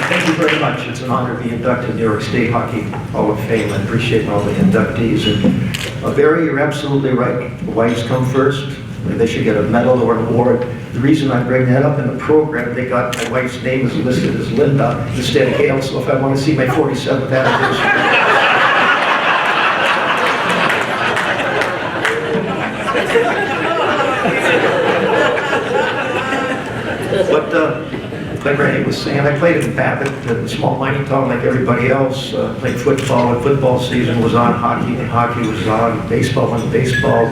Thank you very much. It's an honor to be inducted in New York State Hockey Hall of Fame. I appreciate all the inductees. And Barry, you're absolutely right. The wives come first. They should get a medal or an award. The reason I bring that up in the program, they got my wife's name is listed as Linda instead of Gail, so if I want to see my 47th anniversary. But like Randy was saying, I played in Babbitt, a small mining town like everybody else. Played football when football season was on, hockey when hockey was on, baseball when baseball,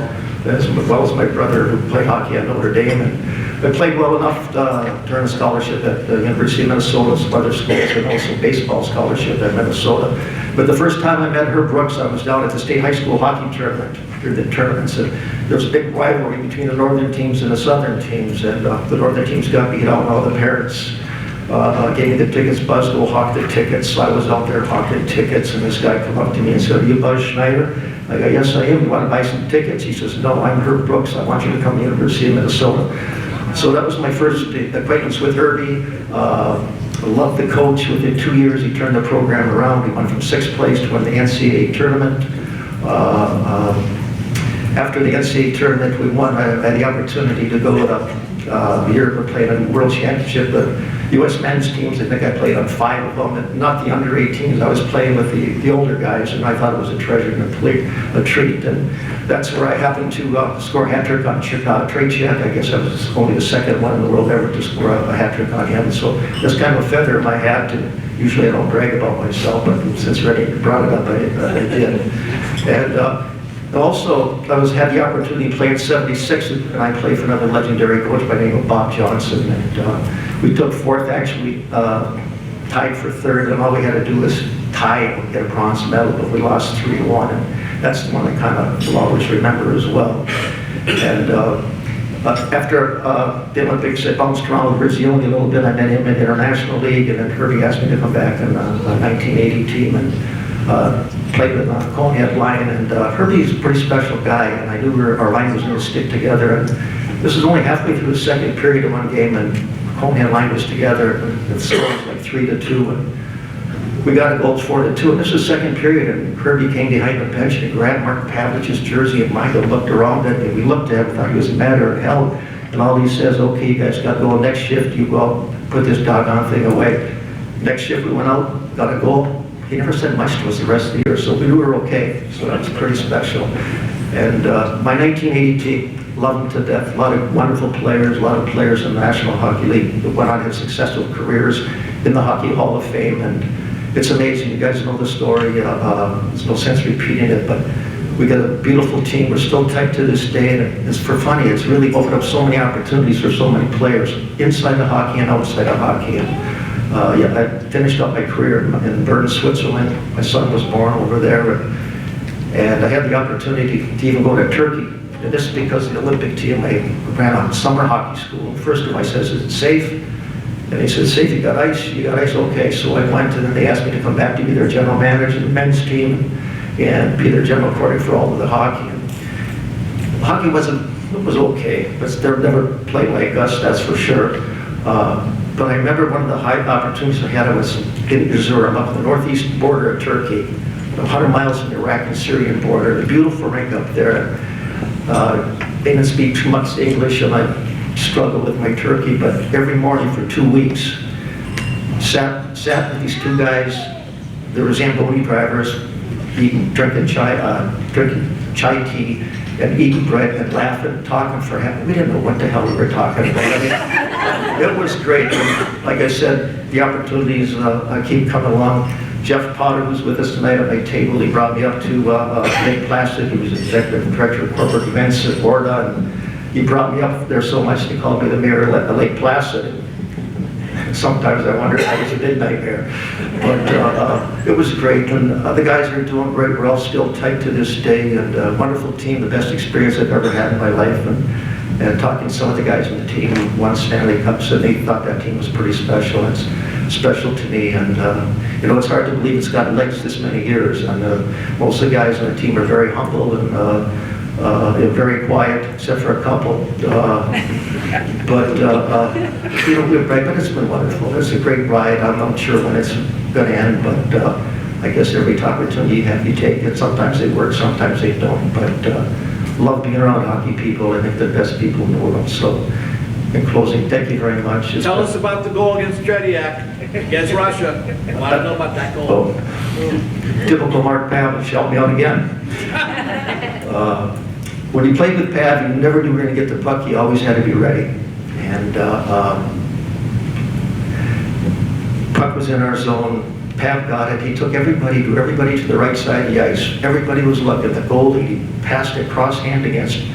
as well as my brother who played hockey at Notre Dame. And I played well enough to earn a scholarship at the University of Minnesota, some other schools, and also baseball scholarship at Minnesota. But the first time I met Herb Brooks, I was down at the state high school hockey tournament. During the tournaments, and there was a big rivalry between the northern teams and the southern teams, and the northern teams got beat out, and all the parents gave me the tickets. Buzz, go hawk the tickets. So I was out there hawking tickets, and this guy come up to me and said, "Are you Buzz Schneider?" I go, "Yes, I am. You want to buy some tickets?" He says, "No, I'm Herb Brooks. I want you to come to the University of Minnesota." So that was my first acquaintance with Herbie. I loved the coach. Within 2 years, he turned the program around. We went from 6th place to win the NCAA tournament. After the NCAA tournament, we won. I had the opportunity to go to Europe and play in a world championship. The U.S. men's teams, I think I played on 5 of them, and not the under 18s. I was playing with the older guys, and I thought it was a treasure and a treat. And that's where I happened to score a hat trick on Trey Chet. I guess I was only the second one in the world ever to score a hat trick on him. So that's kind of a feather in my hat. And usually I don't brag about myself, but since Reddy brought it up, I did. And also, I had the opportunity to play in '76, and I played for another legendary coach by the name of Bob Johnson. And we took 4th, actually tied for 3rd, and all we had to do was tie and get a bronze medal, but we lost 3-1, and that's the one I kind of will always remember as well. And after the Olympics, I bounced around with Rizzioni a little bit. I met him in the International League, and then Herbie asked me to come back in the 1980 team, and played with Conehead line, and Herbie's a pretty special guy, and I knew our line was going to stick together. And this was only halfway through the second period of one game, and Conehead line was together, and the score was like 3-2, and we got a goal 4-2, and this was the second period, and Herbie came behind the bench, and he grabbed Mark Pavlich's jersey, and Michael looked around at it, and we looked at him, thought he was mad or hell, and all he says, "Okay, you guys got to go next shift, you go out, put this doggone thing away." Next shift we went out, got a goal. He never said much to us the rest of the year, so we knew we were okay. So that's pretty special. And my 1980 team, loved them to death. A lot of wonderful players, a lot of players in the National Hockey League that went on to have successful careers in the Hockey Hall of Fame. And it's amazing. You guys know the story. There's no sense repeating it, but we got a beautiful team. We're still tight to this day, and it's for funny. It's really opened up so many opportunities for so many players inside the hockey and outside of hockey. And, I finished up my career in Bern, Switzerland. My son was born over there, and I had the opportunity to even go to Turkey. And this is because of the Olympic team. I ran a summer hockey school. First of all, I says, "Is it safe?" And he said, "Safe, you got ice?" "You got ice?" "Okay." So I went, and then they asked me to come back to be their general manager of the men's team and be their general coordinator for all of the hockey. And hockey was okay, but they'll never play like us, that's for sure. But I remember one of the high opportunities I had. I was in Erzurum, up on the northeast border of Turkey, 100 miles from the Iraq and Syrian border. A beautiful rink up there. They didn't speak too much English, and I struggled with my Turkey. But every morning for 2 weeks, sat with these two guys. They were Zamboni drivers, drinking chai tea, and eating bread and laughing and talking for half. We didn't know what the hell we were talking about. I mean, it was great. And like I said, the opportunities keep coming along. Jeff Potter, who's with us tonight at my table, he brought me up to Lake Placid. He was executive director of corporate events at Orda, and he brought me up there so much they called me the mayor of Lake Placid. Sometimes I wondered if I was a midnight mayor. But it was great, and the guys are doing great. We're all still tight to this day, and a wonderful team, the best experience I've ever had in my life. And talking to some of the guys on the team who won Stanley Cups, and they thought that team was pretty special. It's special to me, and you know, it's hard to believe it's gotten legs this many years. And most of the guys on the team are very humble, and Very quiet, except for a couple. But it's been wonderful. It's a great ride. I'm not sure when it's going to end, but I guess every opportunity you take it. Sometimes they work, sometimes they don't. But love being around hockey people. I think they're the best people in the world. So, in closing, thank you very much. Tell us about the goal against Tretiak, against Russia. I want to know about that goal. Typical Mark Pavlich, help me out again. When you played with Pav, you never knew you were going to get the puck. You always had to be ready. And puck was in our zone. Pav got it. He took everybody to the right side of the ice. Everybody was looking. The goalie, he passed it cross grain against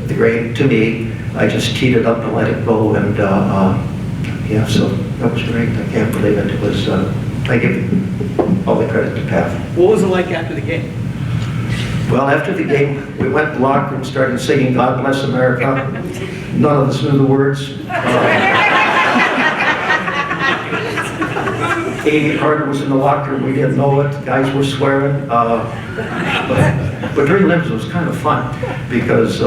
the grain to me. I just teed it up and let it go. And yeah, so that was great. I can't believe it. It was. I give all the credit to Pav. What was it like after the game? Well, after the game, we went to the locker room and started singing God Bless America. None of us knew the words. Amy Carter was in the locker room. We didn't know it. The guys were swearing. But during Olympics, it was kind of fun because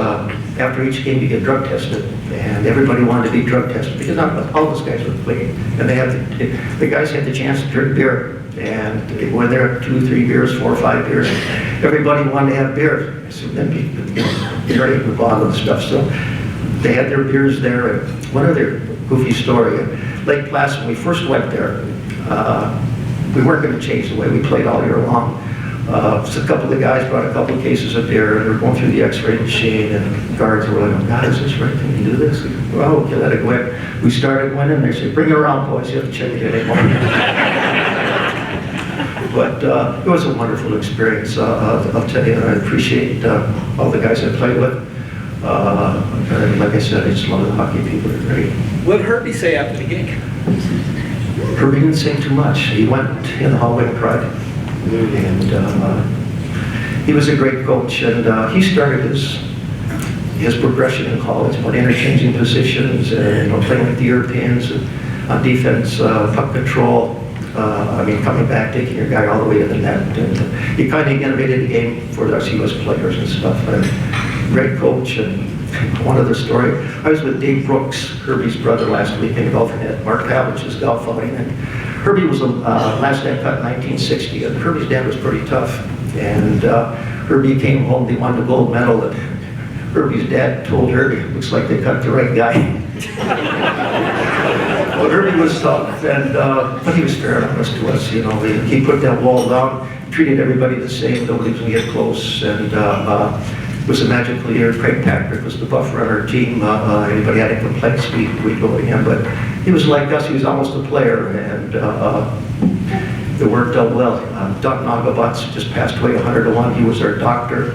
after each game, you get drug tested. And everybody wanted to be drug tested because not all those guys were clean. And the guys had the chance to drink beer. And when there were 2, 3 beers, 4 or 5 beers, everybody wanted to have beer. So then you already move on with the stuff. So they had their beers there. And one other goofy story, Lake Placid, when we first went there, we weren't going to change the way we played all year long. So a couple of the guys brought a couple of cases of beer, and they were going through the x-ray machine, and the guards were like, oh, God, is this right? Can you do this? Well, okay, let it go ahead. We started winning. They said, bring it around, boys. You have to check it anymore. But it was a wonderful experience, I'll tell you, and I appreciate all the guys I played with. And like I said, I just love the hockey people. They're great. What did Herbie say after the game? Herbie didn't say too much. He went in the hallway and cried. And he was a great coach, and he started his progression in college, about interchanging positions, and playing with the Europeans, and on defense, puck control. Coming back, taking your guy all the way to the net. And he kind of innovated the game for us U.S. players and stuff. And great coach. And one other story, I was with Dave Brooks, Herbie's brother, last week in golf at Mark Pavlich's golf outing. And Herbie was the last guy cut in 1960. And Herbie's dad was pretty tough. And Herbie came home, they won the gold medal. And Herbie's dad told Herbie, looks like they cut the right guy. Well, Herbie was tough, and but he was fair and honest to us. He put that wall down, treated everybody the same. Nobody was going to get close, and it was a magical year. Craig Patrick was the buffer on our team. Anybody had any complaints, we'd go to him. But he was like us. He was almost a player, and it worked out well. Doc Nagabats just passed away 101. He was our doctor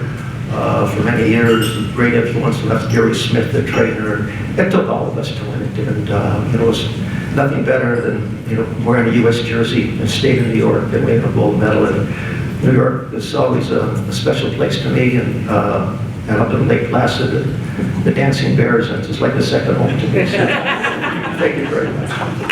for many years. Great influence. Left Gary Smith, the trainer. It took all of us to win it, and it was nothing better than wearing a U.S. jersey and staying in New York and winning a gold medal. And New York is always a special place to me, and up in Lake Placid, the Dancing Bears, it's like a second home to me. So, thank you very much.